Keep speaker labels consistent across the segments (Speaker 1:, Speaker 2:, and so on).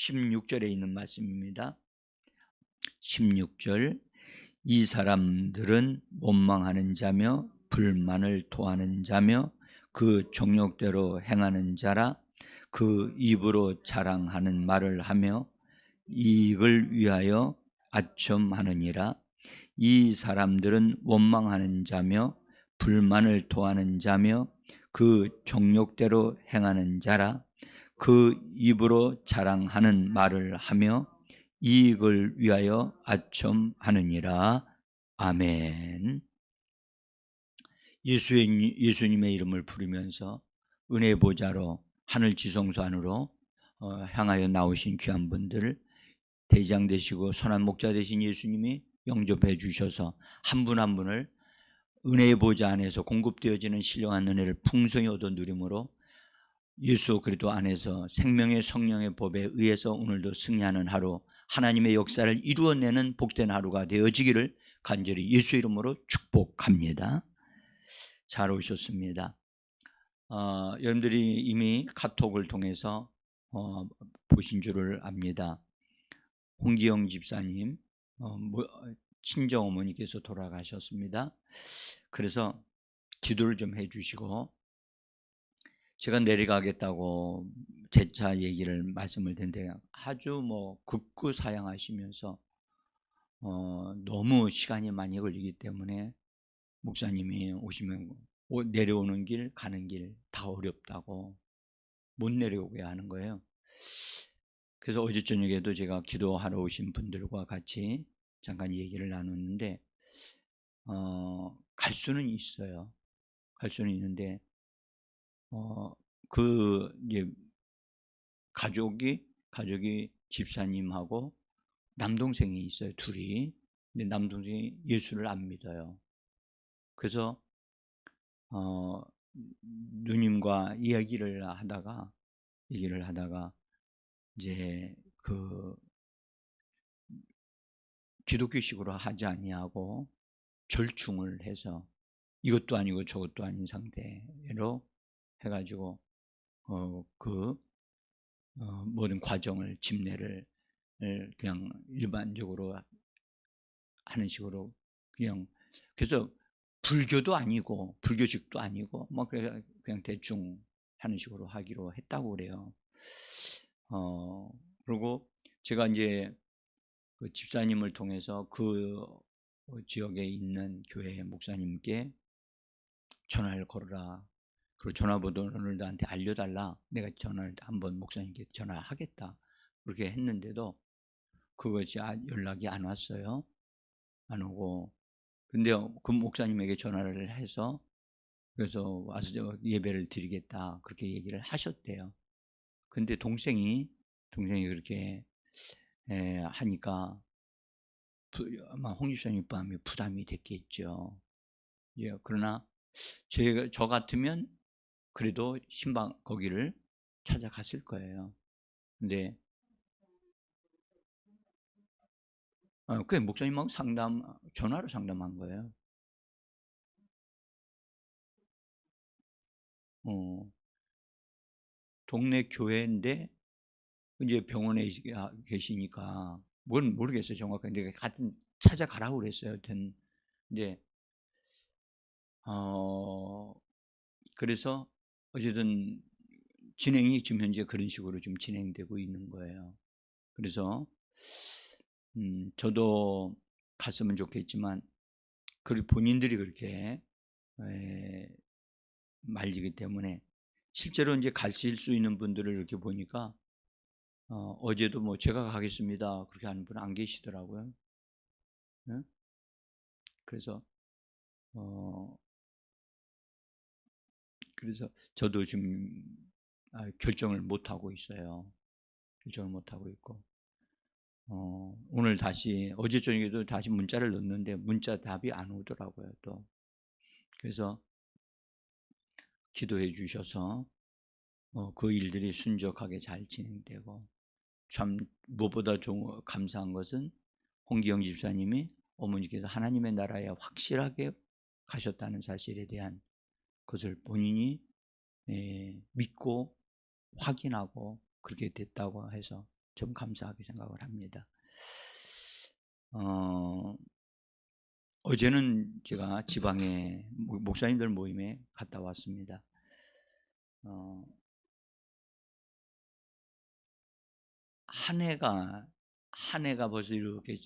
Speaker 1: 16절에 있는 말씀입니다. 16절, 이 사람들은 원망하는 자며 불만을 토하는 자며 그 정욕대로 행하는 자라. 그 입으로 자랑하는 말을 하며 이익을 위하여 아첨하느니라. 이 사람들은 원망하는 자며 불만을 토하는 자며 그 정욕대로 행하는 자라. 그 입으로 자랑하는 말을 하며 이익을 위하여 아첨하느니라. 아멘. 예수님의 이름을 부르면서 은혜 보좌로 하늘 지성소 안으로 향하여 나오신 귀한 분들, 대장 되시고 선한 목자 되신 예수님이 영접해 주셔서 한 분 한 분을 은혜의 보좌 안에서 공급되어지는 신령한 은혜를 풍성히 얻어 누림으로 예수 그리스도 안에서 생명의 성령의 법에 의해서 오늘도 승리하는 하루, 하나님의 역사를 이루어내는 복된 하루가 되어지기를 간절히 예수 이름으로 축복합니다. 잘 오셨습니다. 여러분들이 이미 카톡을 통해서 보신 줄을 압니다. 홍기영 집사님 친정어머니께서 돌아가셨습니다. 그래서 기도를 좀 해주시고, 제가 내려가겠다고 재차 얘기를 말씀을 드렸는데 아주 극구사양하시면서 너무 시간이 많이 걸리기 때문에 목사님이 오시면 내려오는 길 가는 길 다 어렵다고 못 내려오게 하는 거예요. 그래서 어제 저녁에도 제가 기도하러 오신 분들과 같이 잠깐 얘기를 나눴는데 갈 수는 있어요. 갈 수는 있는데 이제 가족이 집사님하고 남동생이 있어요. 둘이. 근데 남동생이 예수를 안 믿어요. 그래서 누님과 이야기를 하다가 이제 기독교식으로 하지 아니하고 절충을 해서 이것도 아니고 저것도 아닌 상태로 해가지고 모든 과정을 집례를 그냥 일반적으로 하는 식으로 그래서 불교도 아니고 불교식도 아니고 그냥 대충 하는 식으로 하기로 했다고 그래요. 그리고 제가 이제 그 집사님을 통해서 그 지역에 있는 교회 목사님께 전화를 걸어라. 그리고 전화번호를 나한테 알려달라. 내가 전화를 한번 목사님께 전화하겠다. 그렇게 했는데도 그것이 연락이 안 왔어요. 안 오고. 근데 그 목사님에게 전화를 해서 그래서 와서 예배를 드리겠다. 그렇게 얘기를 하셨대요. 근데 동생이 그렇게 하니까 아마 홍 집사님 마음이 부담이 됐겠죠. 예, 그러나 저 같으면 그래도 신방 거기를 찾아갔을 거예요. 근데 그 목사님하고 전화로 상담한 거예요. 동네 교회인데 이제 병원에 계시니까 뭔 모르겠어요. 정확하게. 같은 찾아가라고 그랬어요. 근데 그래서 어쨌든 진행이 지금 현재 그런 식으로 좀 진행되고 있는 거예요. 그래서 저도 갔으면 좋겠지만 본인들이 그렇게 말리기 때문에 실제로 이제 가실 수 있는 분들을 이렇게 보니까 어제도 제가 가겠습니다 그렇게 하는 분은 안 계시더라고요. 네? 그래서 저도 지금 결정을 못 하고 있어요. 결정을 못 하고 있고 오늘 다시 어제 저녁에도 다시 문자를 넣었는데 문자 답이 안 오더라고요. 또 그래서 기도해 주셔서 그 일들이 순적하게 잘 진행되고, 참 무엇보다 감사한 것은 홍기영 집사님이 어머니께서 하나님의 나라에 확실하게 가셨다는 사실에 대한 것을 본인이 믿고 확인하고 그렇게 됐다고 해서 좀 감사하게 생각을 합니다. 어제는 제가 지방에 목사님들 모임에 갔다 왔습니다. 한 해가 벌써 이렇게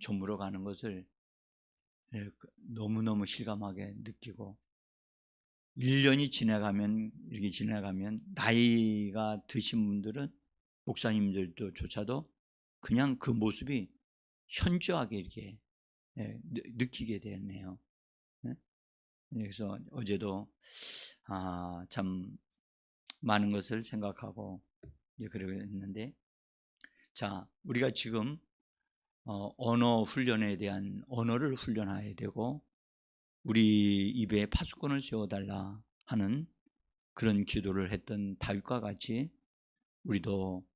Speaker 1: 저물어 가는 것을 너무너무 실감하게 느끼고, 1년이 이렇게 지나가면 나이가 드신 분들은, 목사님들도 조차도 그냥 그 모습이 현저하게 이렇게 느끼게 되었네요. 그래서 어제도 참 많은 것을 생각하고 그랬는데, 자, 우리가 지금 언어 훈련에 대한 언어를 훈련해야 되고, 우리 입에 파수꾼을 세워달라 하는 그런 기도를 했던 다윗과 같이 우리도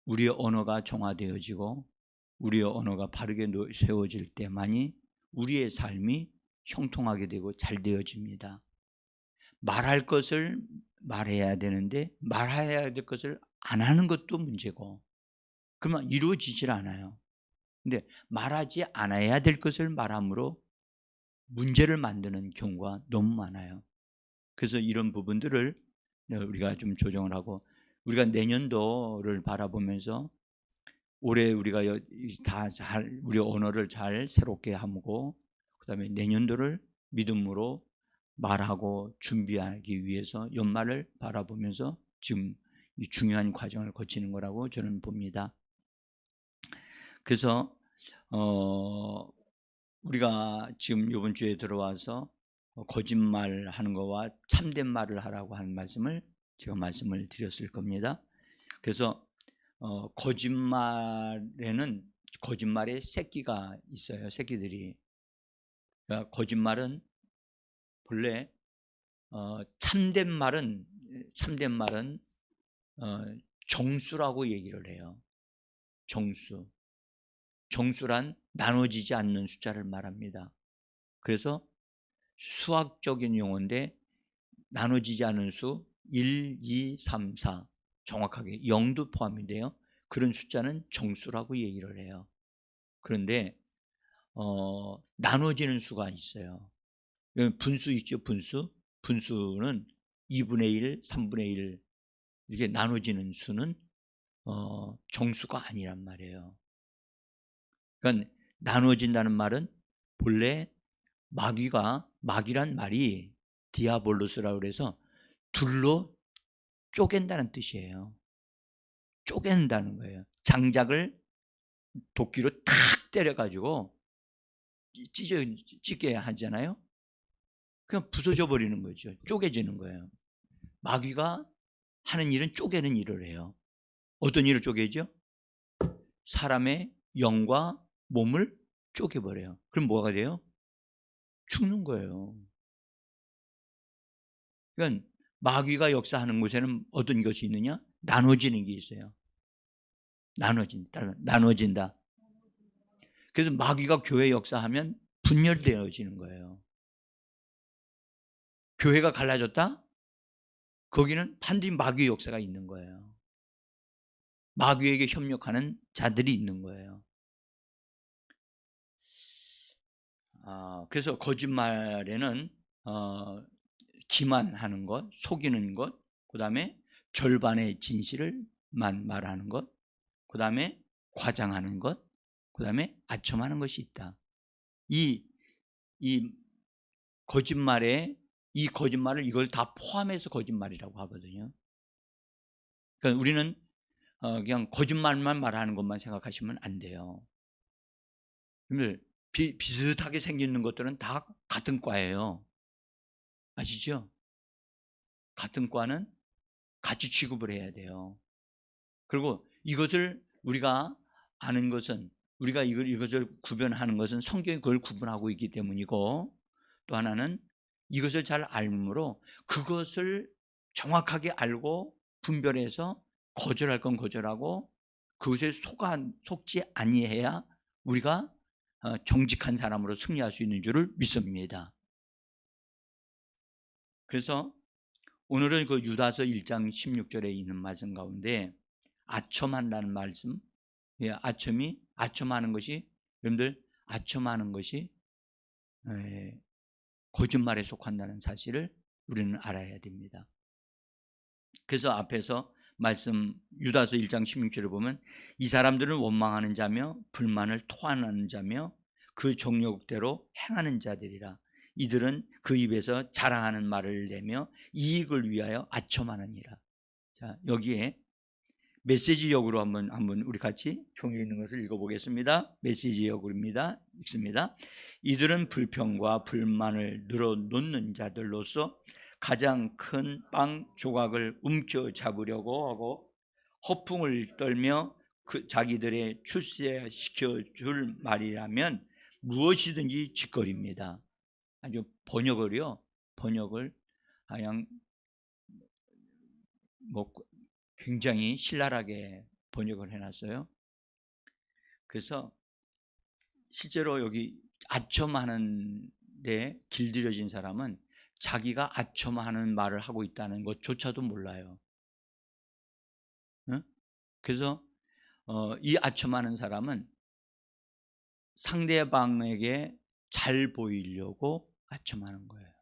Speaker 1: 우리의 언어가 정화되어지고 우리의 언어가 바르게 세워질 때만이 우리의 삶이 형통하게 되고 잘 되어집니다. 말할 것을 말해야 되는데 말해야 될 것을 안 하는 것도 문제고, 그러면 이루어지질 않아요. 근데 말하지 않아야 될 것을 말함으로 문제를 만드는 경우가 너무 많아요. 그래서 이런 부분들을 우리가 좀 조정을 하고, 우리가 내년도를 바라보면서 올해 우리가 우리 언어를 잘 새롭게 하고, 그다음에 내년도를 믿음으로 말하고 준비하기 위해서 연말을 바라보면서 지금 이 중요한 과정을 거치는 거라고 저는 봅니다. 그래서 우리가 지금 이번 주에 들어와서 거짓말 하는 거와 참된 말을 하라고 하는 말씀을 제가 말씀을 드렸을 겁니다. 그래서 거짓말에는 거짓말의 새끼가 있어요. 새끼들이. 그러니까 거짓말은 본래 참된 말은 정수라고 얘기를 해요. 정수란 나눠지지 않는 숫자를 말합니다. 그래서 수학적인 용어인데, 나눠지지 않은 수 1, 2, 3, 4 정확하게 0도 포함인데요, 그런 숫자는 정수라고 얘기를 해요. 그런데 나눠지는 수가 있어요. 분수 있죠. 분수는 2분의 1, 3분의 1 이렇게 나눠지는 수는 정수가 아니란 말이에요. 그러니까 나눠진다는 말은 본래 마귀란 말이 디아볼로스라고 그래서 둘로 쪼갠다는 뜻이에요. 쪼갠다는 거예요. 장작을 도끼로 탁 때려가지고 찢게 하잖아요. 그냥 부서져 버리는 거죠. 쪼개지는 거예요. 마귀가 하는 일은 쪼개는 일을 해요. 어떤 일을 쪼개죠? 사람의 영과 몸을 쪼개버려요. 그럼 뭐가 돼요? 죽는 거예요. 그러니까 마귀가 역사하는 곳에는 어떤 것이 있느냐? 나눠지는 게 있어요. 나눠진다. 그래서 마귀가 교회 역사하면 분열되어지는 거예요. 교회가 갈라졌다? 거기는 반드시 마귀의 역사가 있는 거예요. 마귀에게 협력하는 자들이 있는 거예요. 그래서 거짓말에는 기만하는 것, 속이는 것, 그 다음에 절반의 진실을만 말하는 것, 그 다음에 과장하는 것, 그 다음에 아첨하는 것이 있다. 이 거짓말을 이걸 다 포함해서 거짓말이라고 하거든요. 그러니까 우리는 그냥 거짓말만 말하는 것만 생각하시면 안 돼요. 비슷하게 생기는 것들은 다 같은 과예요. 아시죠? 같은 과는 같이 취급을 해야 돼요. 그리고 이것을 우리가 아는 것은, 우리가 이것을 구별하는 것은 성경이 그걸 구분하고 있기 때문이고, 또 하나는 이것을 잘 알므로 그것을 정확하게 알고 분별해서 거절할 건 거절하고 그것에 속지 아니해야 우리가 정직한 사람으로 승리할 수 있는 줄을 믿습니다. 그래서 오늘은 그 유다서 1장 16절에 있는 말씀 가운데 아첨한다는 말씀, 예, 아첨하는 것이, 여러분들, 아첨하는 것이 거짓말에 속한다는 사실을 우리는 알아야 됩니다. 그래서 앞에서 말씀 유다서 1장 16절에 보면 이 사람들은 원망하는 자며 불만을 토하는 자며 그 정욕대로 행하는 자들이라. 이들은 그 입에서 자랑하는 말을 내며 이익을 위하여 아첨하느니라. 자, 여기에 메시지역으로 한번 우리 같이 종이에 있는 것을 읽어보겠습니다. 메시지역입니다. 읽습니다. 이들은 불평과 불만을 늘어놓는 자들로서 가장 큰 빵 조각을 움켜잡으려고 하고 허풍을 떨며 자기들의 출세시켜 줄 말이라면 무엇이든지 짓거립니다. 아주 번역을 그냥 굉장히 신랄하게 번역을 해놨어요. 그래서 실제로 여기 아첨하는 데 길들여진 사람은 자기가 아첨하는 말을 하고 있다는 것조차도 몰라요. 그래서 이 아첨하는 사람은 상대방에게 잘 보이려고 아첨하는 거예요.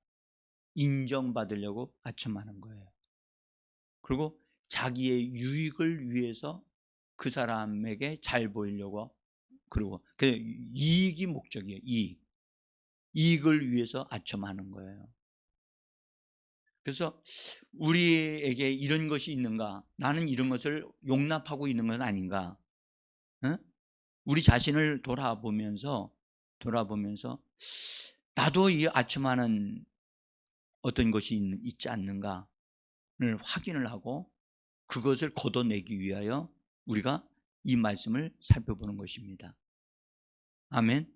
Speaker 1: 인정받으려고 아첨하는 거예요. 그리고 자기의 유익을 위해서 그 사람에게 잘 보이려고, 그리고 그 이익이 목적이에요. 이익을 위해서 아첨하는 거예요. 그래서 우리에게 이런 것이 있는가? 나는 이런 것을 용납하고 있는 건 아닌가? 우리 자신을 돌아보면서 나도 이 아첨하는 어떤 것이 있지 않는가를 확인을 하고 그것을 걷어내기 위하여 우리가 이 말씀을 살펴보는 것입니다. 아멘.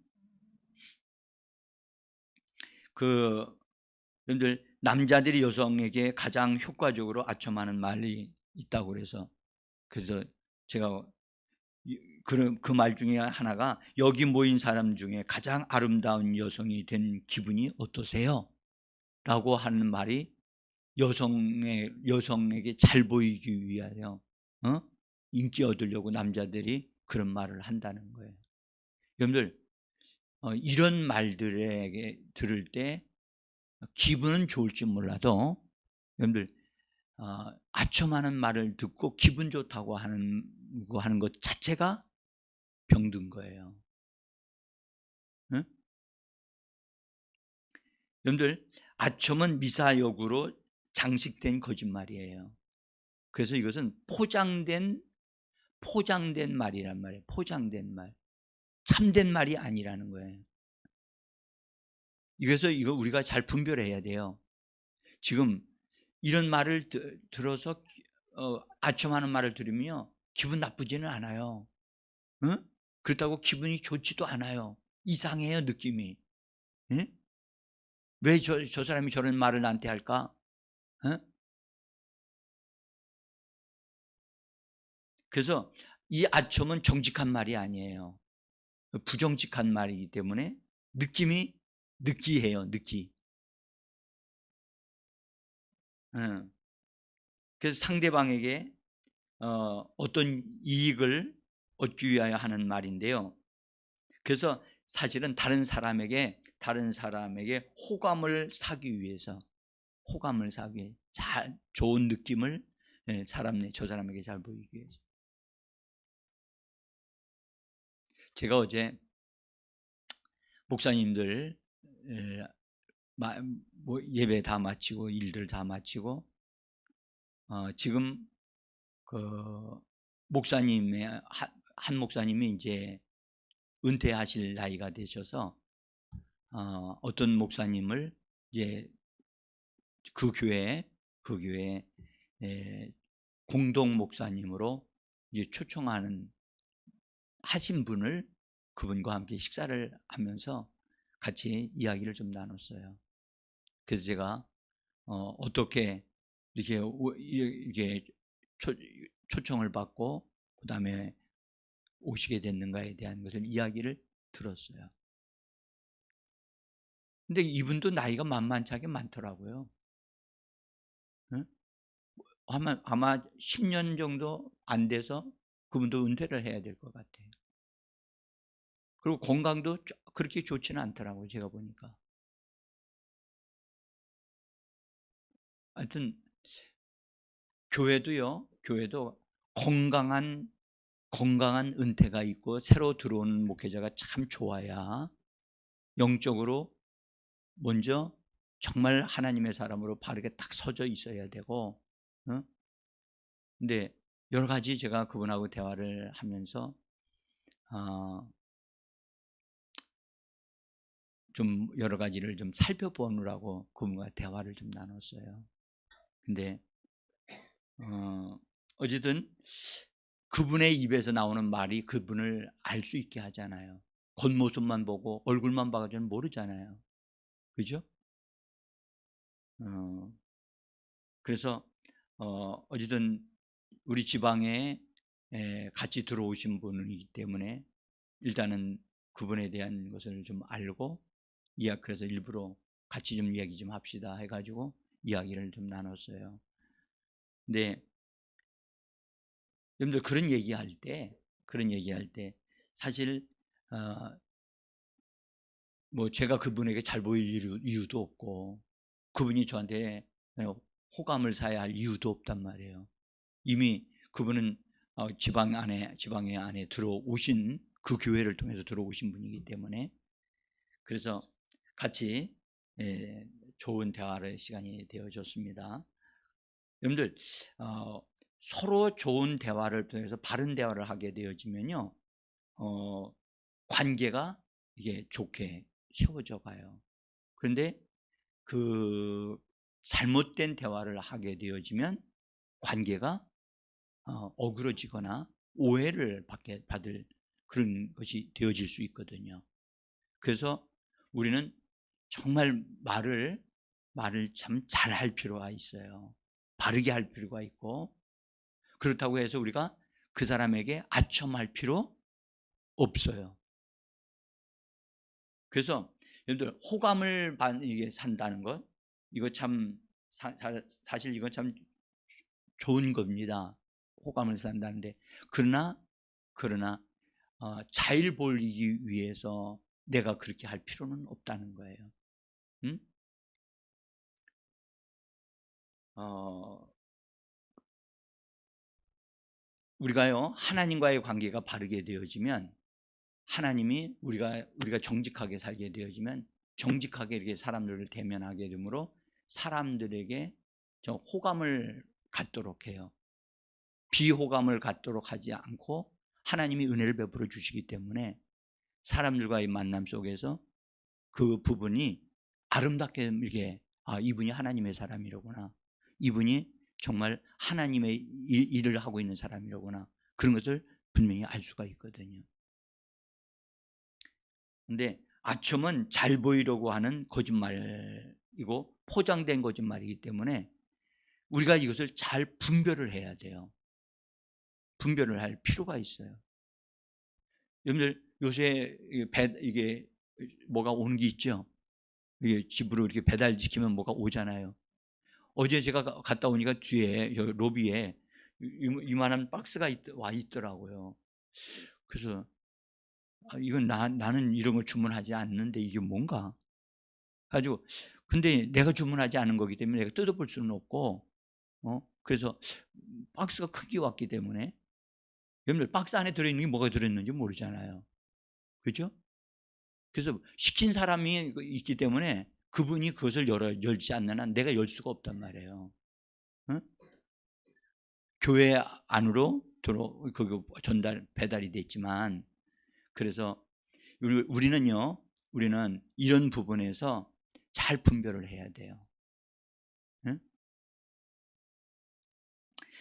Speaker 1: 여러분들, 남자들이 여성에게 가장 효과적으로 아첨하는 말이 있다고 그래서 제가 그 말 중에 하나가 여기 모인 사람 중에 가장 아름다운 여성이 된 기분이 어떠세요? 라고 하는 말이 여성에게 잘 보이기 위하여 인기 얻으려고 남자들이 그런 말을 한다는 거예요. 여러분들, 이런 말들에게 들을 때 기분은 좋을지 몰라도 여러분들 아첨하는 말을 듣고 기분 좋다고 하는 것 자체가 병든 거예요. 응? 여러분들, 아첨은 미사역으로 장식된 거짓말이에요. 그래서 이것은 포장된 말이란 말이에요. 포장된 말, 참된 말이 아니라는 거예요. 그래서 이거 우리가 잘 분별해야 돼요. 지금 이런 말을 들어서 아첨하는 말을 들으면 기분 나쁘지는 않아요. 응? 그렇다고 기분이 좋지도 않아요. 이상해요, 느낌이. 응? 왜 저 사람이 저런 말을 나한테 할까? 응? 그래서 이 아첨은 정직한 말이 아니에요. 부정직한 말이기 때문에 느낌이 느끼해요, 느끼. 응. 그래서 상대방에게 어떤 이익을 얻기 위하여 하는 말인데요. 그래서 사실은 다른 사람에게 호감을 사기 위해서 좋은 느낌을 저 사람에게 잘 보이기 위해서. 제가 어제 목사님들 예배 다 마치고 일들 다 마치고 지금 그 목사님의 한 목사님이 이제 은퇴하실 나이가 되셔서 어떤 목사님을 이제 그 교회에 공동 목사님으로 이제 하신 분을 그분과 함께 식사를 하면서 같이 이야기를 좀 나눴어요. 그래서 제가 어떻게 이렇게 초청을 받고 그 다음에 오시게 됐는가에 대한 것을 이야기를 들었어요. 근데 이분도 나이가 만만치 않게 많더라고요. 응? 아마 10년 정도 안 돼서 그분도 은퇴를 해야 될 것 같아요. 그리고 건강도 그렇게 좋지는 않더라고요, 제가 보니까. 하여튼 교회도 건강한 은퇴가 있고 새로 들어오는 목회자가 참 좋아야 영적으로 먼저 정말 하나님의 사람으로 바르게 딱 서져 있어야 되고, 어? 근데 여러 가지 제가 그분하고 대화를 하면서 어, 좀 여러 가지를 좀 살펴보느라고 그분과 대화를 좀 나눴어요. 근데 어쨌든 그분의 입에서 나오는 말이 그분을 알 수 있게 하잖아요. 겉모습만 보고 얼굴만 봐가지고는 모르잖아요. 그죠? 어, 그래서 어쨌든 우리 지방에 같이 들어오신 분이기 때문에 일단은 그분에 대한 것을 좀 알고 그래서 일부러 같이 좀 이야기 좀 합시다 해가지고 이야기를 좀 나눴어요. 근데 여러분들 그런 얘기할 때 사실 어, 뭐 제가 그분에게 잘 보일 이유도 없고 그분이 저한테 호감을 사야 할 이유도 없단 말이에요. 이미 그분은 지방에 안에 들어오신 그 교회를 통해서 들어오신 분이기 때문에 그래서 같이 좋은 대화의 시간이 되어졌습니다. 여러분들 서로 좋은 대화를 통해서 바른 대화를 하게 되어지면요 관계가 이게 좋게 세워져 가요. 그런데 그 잘못된 대화를 하게 되어지면 관계가 어그러지거나 오해를 받을 그런 것이 되어질 수 있거든요. 그래서 우리는 정말 말을 참 잘할 필요가 있어요. 바르게 할 필요가 있고 그렇다고 해서 우리가 그 사람에게 아첨할 필요 없어요. 그래서 여러분들 호감을 이게 산다는 것 이거 참 사실 이건 참 좋은 겁니다. 호감을 산다는데 그러나 잘 보이기 위해서 내가 그렇게 할 필요는 없다는 거예요. 응? 우리가요 하나님과의 관계가 바르게 되어지면 하나님이 우리가 정직하게 살게 되어지면 정직하게 이렇게 사람들을 대면하게 되므로 사람들에게 저 호감을 갖도록 해요. 비호감을 갖도록 하지 않고 하나님이 은혜를 베풀어 주시기 때문에 사람들과의 만남 속에서 그 부분이 아름답게 이렇게 이분이 하나님의 사람이로구나. 이분이 정말 하나님의 일을 하고 있는 사람이로구나. 그런 것을 분명히 알 수가 있거든요. 근데 아첨은 잘 보이려고 하는 거짓말이고 포장된 거짓말이기 때문에 우리가 이것을 잘 분별을 해야 돼요. 분별을 할 필요가 있어요. 여러분들 요새 이게 뭐가 오는 게 있죠? 이게 집으로 이렇게 배달시키면 뭐가 오잖아요. 어제 제가 갔다 오니까 뒤에 로비에 이만한 박스가 와 있더라고요. 그래서 이건 나는 이런 걸 주문하지 않는데 이게 뭔가? 가지고 근데 내가 주문하지 않은 거기 때문에 내가 뜯어볼 수는 없고 그래서 박스가 크게 왔기 때문에 여러분들 박스 안에 들어있는 게 뭐가 들어있는지 모르잖아요. 그렇죠? 그래서 시킨 사람이 있기 때문에 그분이 그것을 열지 않는 한 내가 열 수가 없단 말이에요. 응? 교회 안으로 배달이 됐지만 그래서 우리는 이런 부분에서 잘 분별을 해야 돼요. 응?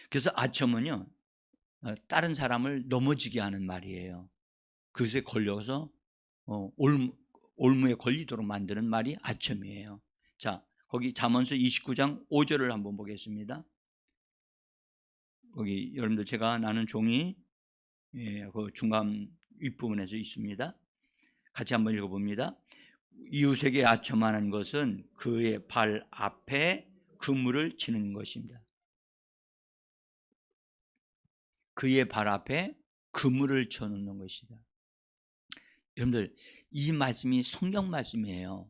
Speaker 1: 그래서 아첨은요 다른 사람을 넘어지게 하는 말이에요. 그것에 걸려서 올무에 걸리도록 만드는 말이 아첨이에요. 자, 거기 잠언서 29장 5절을 한번 보겠습니다. 거기 여러분들 제가 나는 종이 그 중간 윗부분에서 있습니다. 같이 한번 읽어봅니다. 이웃에게 아첨하는 것은 그의 발 앞에 그물을 치는 것입니다. 그의 발 앞에 그물을 쳐놓는 것이다. 여러분들, 이 말씀이 성경 말씀이에요.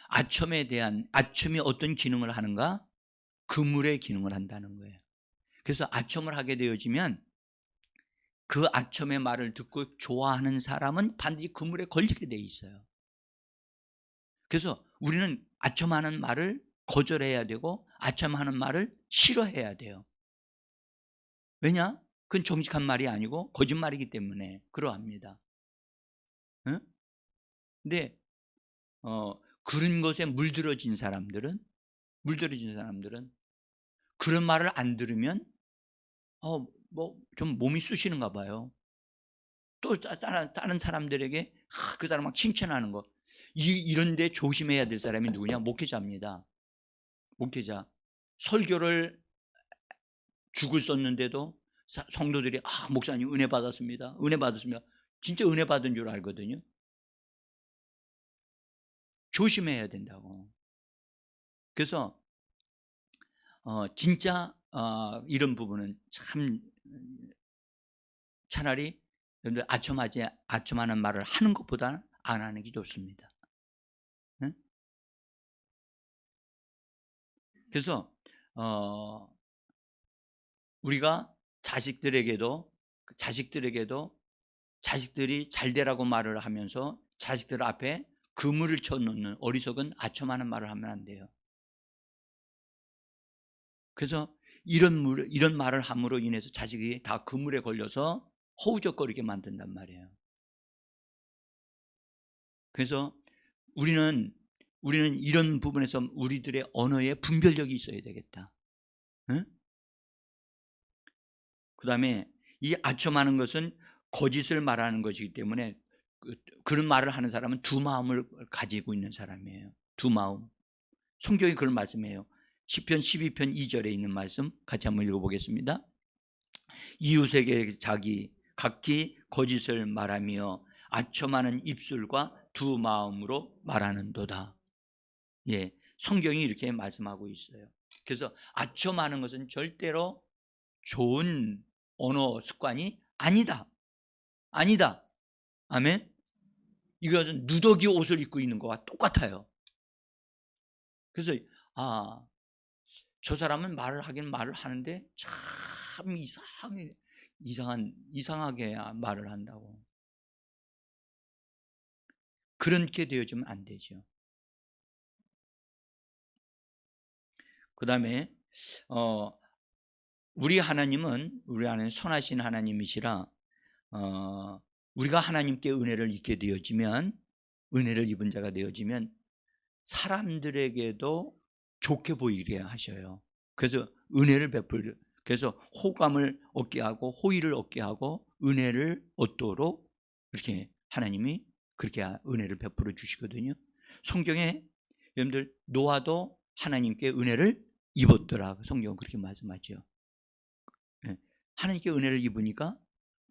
Speaker 1: 아첨이 어떤 기능을 하는가? 그물의 기능을 한다는 거예요. 그래서 아첨을 하게 되어지면 그 아첨의 말을 듣고 좋아하는 사람은 반드시 그물에 걸리게 돼 있어요. 그래서 우리는 아첨하는 말을 거절해야 되고 아첨하는 말을 싫어해야 돼요. 왜냐? 그건 정직한 말이 아니고 거짓말이기 때문에 그러합니다. 응? 근데 그런 것에 물들어진 사람들은 그런 말을 안 들으면 뭐 좀 몸이 쑤시는가 봐요. 또 다른 사람들에게 그 사람 막 칭찬하는 거. 이런데 조심해야 될 사람이 누구냐? 목회자입니다. 목회자. 설교를 죽을 썼는데도 성도들이 목사님 은혜 받았습니다. 은혜 받았습니다. 진짜 은혜 받은 줄 알거든요. 조심해야 된다고. 그래서 진짜 이런 부분은 참 차라리 여러분들 아첨하는 말을 하는 것보다는 안 하는 게 좋습니다. 응? 그래서 우리가 자식들에게도 자식들이 잘 되라고 말을 하면서 자식들 앞에 그물을 쳐놓는 어리석은 아첨하는 말을 하면 안 돼요. 그래서 이런 말을 함으로 인해서 자식이 다 그물에 걸려서 허우적거리게 만든단 말이에요. 그래서 우리는 이런 부분에서 우리들의 언어에 분별력이 있어야 되겠다. 응? 그 다음에 이 아첨하는 것은 거짓을 말하는 것이기 때문에 그런 말을 하는 사람은 두 마음을 가지고 있는 사람이에요. 두 마음. 성경이 그런 말씀이에요. 시편 12편 2절에 있는 말씀 같이 한번 읽어보겠습니다. 이웃에게 각기 거짓을 말하며 아첨하는 입술과 두 마음으로 말하는도다. 예, 성경이 이렇게 말씀하고 있어요. 그래서 아첨하는 것은 절대로 좋은 언어 습관이 아니다. 아멘. 이것은 누더기 옷을 입고 있는 것과 똑같아요. 그래서 저 사람은 말을 하는데 참 이상하게 말을 한다고. 그렇게 되어주면 안 되죠. 그 다음에 우리 하나님은 선하신 하나님이시라 우리가 하나님께 은혜를 입은 자가 되어지면 사람들에게도 좋게 보이게 하셔요. 그래서 그래서 호감을 얻게 하고 호의를 얻게 하고 은혜를 얻도록 이렇게 하나님이 그렇게 은혜를 베풀어 주시거든요. 성경에 여러분들 노아도 하나님께 은혜를 입었더라. 성경은 그렇게 말씀하죠. 하나님께 은혜를 입으니까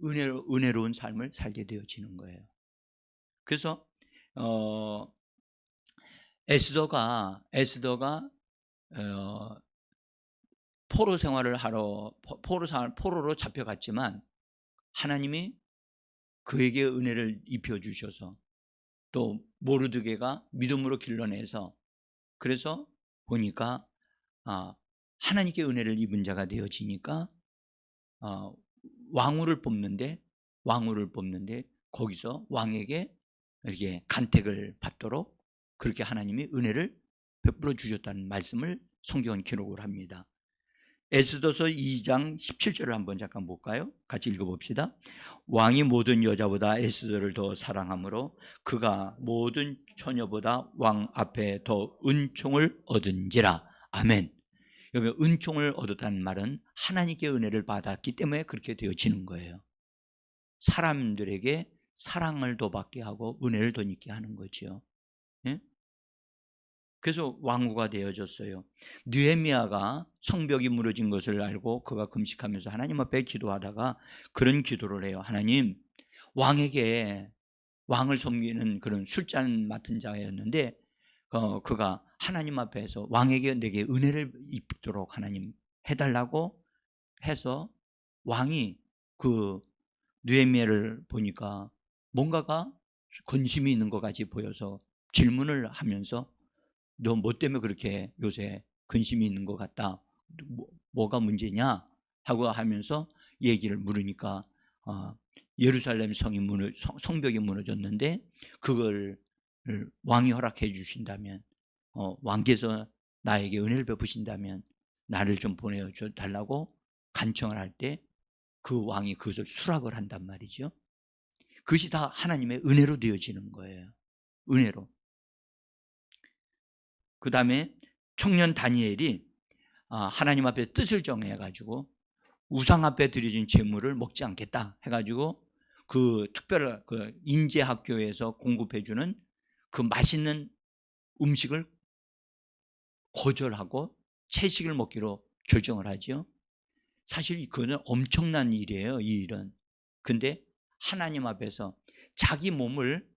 Speaker 1: 은혜로운 삶을 살게 되어지는 거예요. 그래서 에스더가 포로 생활을 하러 포로로 잡혀갔지만 하나님이 그에게 은혜를 입혀 주셔서 또 모르드게가 믿음으로 길러내서 그래서 보니까 하나님께 은혜를 입은 자가 되어지니까 왕후를 뽑는데 거기서 왕에게 이렇게 간택을 받도록 그렇게 하나님이 은혜를 베풀어 주셨다는 말씀을 성경은 기록을 합니다. 에스더서 2장 17절을 한번 잠깐 볼까요? 같이 읽어봅시다. 왕이 모든 여자보다 에스더를 더 사랑하므로 그가 모든 처녀보다 왕 앞에 더 은총을 얻은지라. 아멘. 여기 은총을 얻었다는 말은 하나님께 은혜를 받았기 때문에 그렇게 되어지는 거예요. 사람들에게 사랑을 더 받게 하고 은혜를 더 있게 하는 거죠. 예? 그래서 왕후가 되어졌어요. 느헤미야가 성벽이 무너진 것을 알고 그가 금식하면서 하나님 앞에 기도하다가 그런 기도를 해요. 하나님, 왕을 섬기는 그런 술잔 맡은 자였는데 그가 하나님 앞에서 왕에게 내게 은혜를 입도록 하나님 해달라고 해서 왕이 그 느헤미야를 보니까 뭔가가 근심이 있는 것 같이 보여서 질문을 하면서 너 뭐 때문에 그렇게 요새 근심이 있는 것 같다, 뭐가 문제냐 하고 하면서 얘기를 물으니까 예루살렘 성벽이 무너졌는데 그걸 왕이 허락해 주신다면, 왕께서 나에게 은혜를 베푸신다면 나를 좀 보내어 달라고 간청을 할 때 그 왕이 그것을 수락을 한단 말이죠. 그것이 다 하나님의 은혜로 되어지는 거예요. 은혜로. 그 다음에 청년 다니엘이 하나님 앞에 뜻을 정해가지고 우상 앞에 드려진 제물을 먹지 않겠다 해가지고 그 특별 그 인재 학교에서 공급해주는 그 맛있는 음식을 거절하고 채식을 먹기로 결정을 하죠. 사실 그거는 엄청난 일이에요, 이 일은. 근데 하나님 앞에서 자기 몸을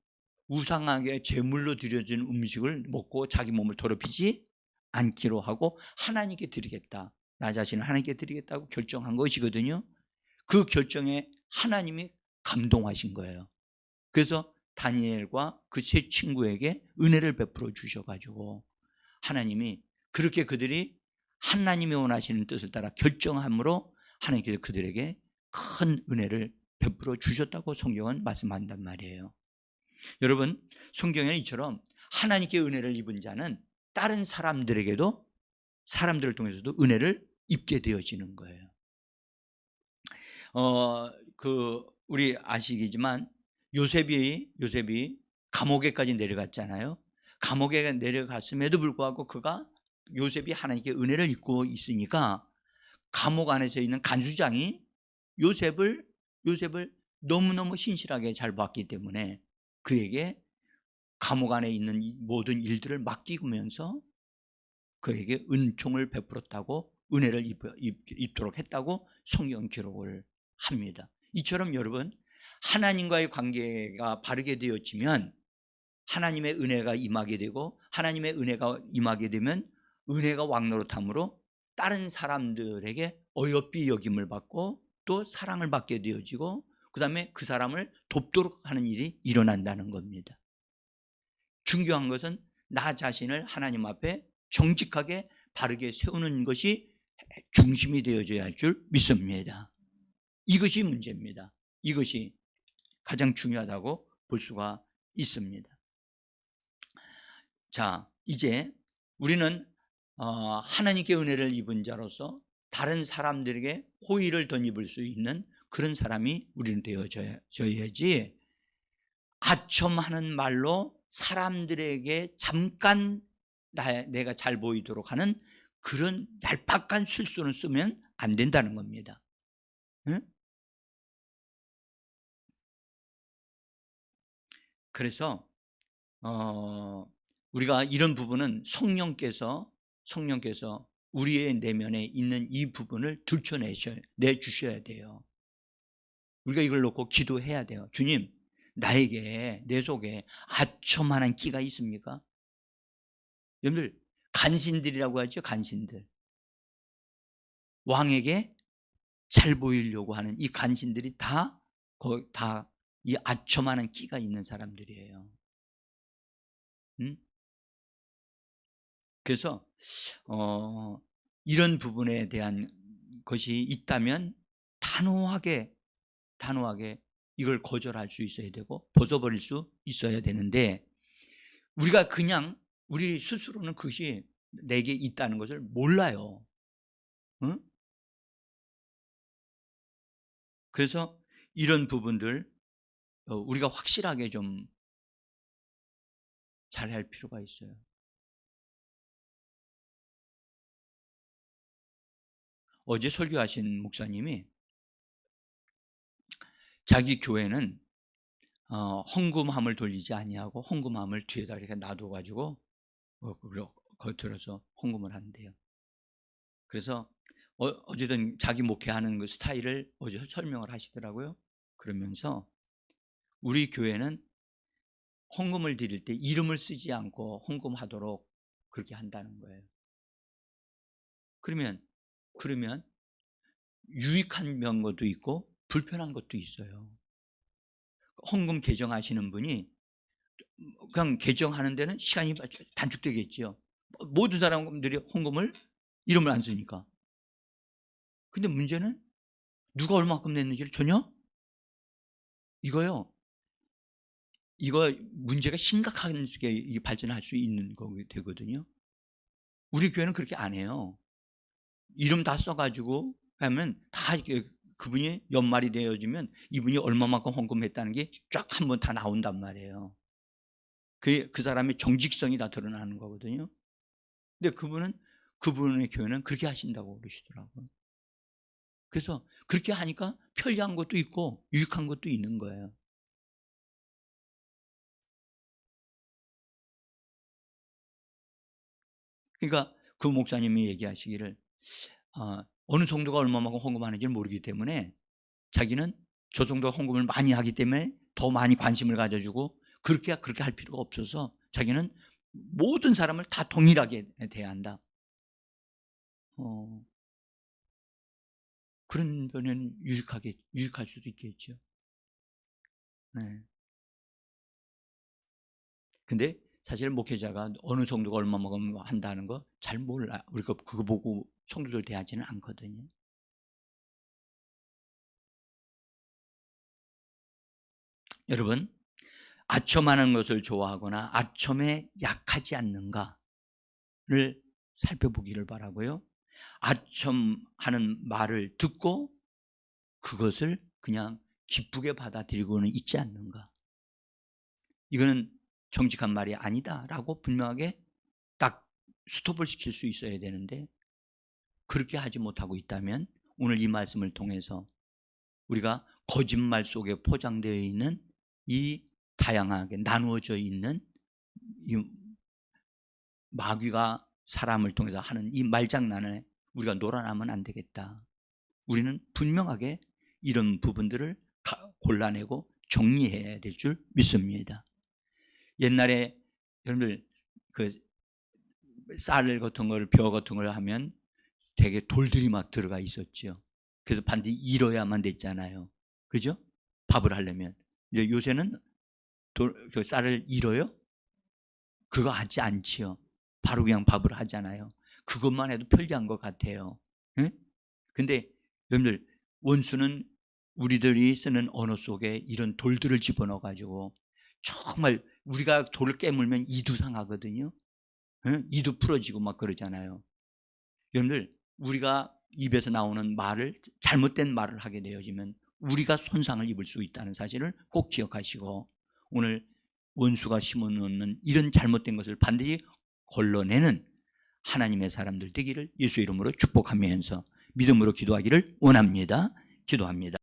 Speaker 1: 우상하게 제물로 드려진 음식을 먹고 자기 몸을 더럽히지 않기로 하고 하나님께 드리겠다, 나 자신을 하나님께 드리겠다고 결정한 것이거든요. 그 결정에 하나님이 감동하신 거예요. 그래서 다니엘과 그 세 친구에게 은혜를 베풀어 주셔가지고 하나님이 그렇게 그들이 하나님이 원하시는 뜻을 따라 결정함으로 하나님께서 그들에게 큰 은혜를 베풀어 주셨다고 성경은 말씀한단 말이에요. 여러분, 성경에는 이처럼 하나님께 은혜를 입은 자는 다른 사람들에게도, 사람들을 통해서도 은혜를 입게 되어지는 거예요. 우리 아시겠지만 요셉이 감옥에까지 내려갔잖아요. 감옥에 내려갔음에도 불구하고 그가 요셉이 하나님께 은혜를 입고 있으니까 감옥 안에서 있는 간수장이 요셉을 너무너무 신실하게 잘 봤기 때문에 그에게 감옥 안에 있는 모든 일들을 맡기면서 그에게 은총을 베풀었다고, 은혜를 입도록 했다고 성경 기록을 합니다. 이처럼 여러분, 하나님과의 관계가 바르게 되어지면 하나님의 은혜가 임하게 되고, 하나님의 은혜가 임하게 되면 은혜가 왕노릇함으로 다른 사람들에게 어여삐 여김을 받고 또 사랑을 받게 되어지고 그 다음에 그 사람을 돕도록 하는 일이 일어난다는 겁니다. 중요한 것은 나 자신을 하나님 앞에 정직하게 바르게 세우는 것이 중심이 되어져야 할 줄 믿습니다. 이것이 문제입니다. 이것이 가장 중요하다고 볼 수가 있습니다. 자, 이제 우리는 하나님께 은혜를 입은 자로서 다른 사람들에게 호의를 덧입을 수 있는 그런 사람이 우리는 되어져야지, 아첨하는 말로 사람들에게 잠깐 내가 잘 보이도록 하는 그런 얄팍한 술수는 쓰면 안 된다는 겁니다. 응? 그래서 우리가 이런 부분은 성령께서 우리의 내면에 있는 이 부분을 내주셔야 돼요. 우리가 이걸 놓고 기도해야 돼요. 주님, 나에게, 내 속에 아첨하는 끼가 있습니까? 여러분들, 간신들이라고 하죠. 간신들. 왕에게 잘 보이려고 하는 이 간신들이 다 이 아첨하는 끼가 있는 사람들이에요. 그래서 이런 부분에 대한 것이 있다면 단호하게 이걸 거절할 수 있어야 되고 벗어버릴 수 있어야 되는데, 우리가 그냥 우리 스스로는 그것이 내게 있다는 것을 몰라요. 응? 그래서 이런 부분들 우리가 확실하게 좀 잘할 필요가 있어요. 어제 설교하신 목사님이 자기 교회는 헌금함을 돌리지 아니하고 헌금함을 뒤에다 이렇게 놔둬가지고 겉들어서 헌금을 한대요. 그래서 어쨌든 자기 목회하는 그 스타일을 어제 설명을 하시더라고요. 그러면서 우리 교회는 헌금을 드릴 때 이름을 쓰지 않고 헌금하도록 그렇게 한다는 거예요. 그러면 유익한 것도 있고 불편한 것도 있어요. 헌금 개정하시는 분이 그냥 개정하는 데는 시간이 단축되겠지요. 모든 사람들이 헌금을 이름을 안 쓰니까. 근데 문제는 누가 얼마큼 냈는지를 전혀 이거 문제가 심각한 게 발전할 수 있는 거게 되거든요. 우리 교회는 그렇게 안 해요. 이름 다 써가지고 하면 다 그분이 연말이 되어지면 이분이 얼마만큼 헌금했다는 게 쫙 한번 다 나온단 말이에요. 그 사람의 정직성이 다 드러나는 거거든요. 근데 그분의 교회는 그렇게 하신다고 그러시더라고요. 그래서 그렇게 하니까 편리한 것도 있고 유익한 것도 있는 거예요. 그러니까 그 목사님이 얘기하시기를 어느 정도가 얼마만큼 헌금하는지 모르기 때문에 자기는 저 정도 헌금을 많이 하기 때문에 더 많이 관심을 가져주고 그렇게 할 필요가 없어서 자기는 모든 사람을 다 동일하게 대한다. 그런 면에는 유익할 수도 있겠죠. 네. 근데 사실 목회자가 어느 정도가 얼마만큼 한다는 거 잘 몰라. 우리가 그거 보고 성도들 대하지는 않거든요. 여러분, 아첨하는 것을 좋아하거나 아첨에 약하지 않는가를 살펴보기를 바라고요. 아첨하는 말을 듣고 그것을 그냥 기쁘게 받아들이고는 있지 않는가. 이거는 정직한 말이 아니다라고 분명하게 딱 스톱을 시킬 수 있어야 되는데 그렇게 하지 못하고 있다면 오늘 이 말씀을 통해서 우리가 거짓말 속에 포장되어 있는 이 다양하게 나누어져 있는 이 마귀가 사람을 통해서 하는 이 말장난에 우리가 놀아나면 안 되겠다. 우리는 분명하게 이런 부분들을 골라내고 정리해야 될 줄 믿습니다. 옛날에 여러분들 그 쌀 같은 걸, 벼 같은 걸 하면 되게 돌들이 막 들어가 있었죠. 그래서 반드시 잃어야만 됐잖아요. 그죠? 밥을 하려면. 이제 요새는 그 쌀을 잃어요? 그거 하지 않지요. 바로 그냥 밥을 하잖아요. 그것만 해도 편리한 것 같아요. 응? 근데 여러분들 원수는 우리들이 쓰는 언어 속에 이런 돌들을 집어넣어 가지고 정말 우리가 돌을 깨물면 이도 상하거든요. 응? 이도 풀어지고 막 그러잖아요. 여러분들 우리가 입에서 나오는 말을 잘못된 말을 하게 되어지면 우리가 손상을 입을 수 있다는 사실을 꼭 기억하시고 오늘 원수가 심어놓는 이런 잘못된 것을 반드시 걸러내는 하나님의 사람들 되기를 예수 이름으로 축복하면서 믿음으로 기도하기를 원합니다. 기도합니다.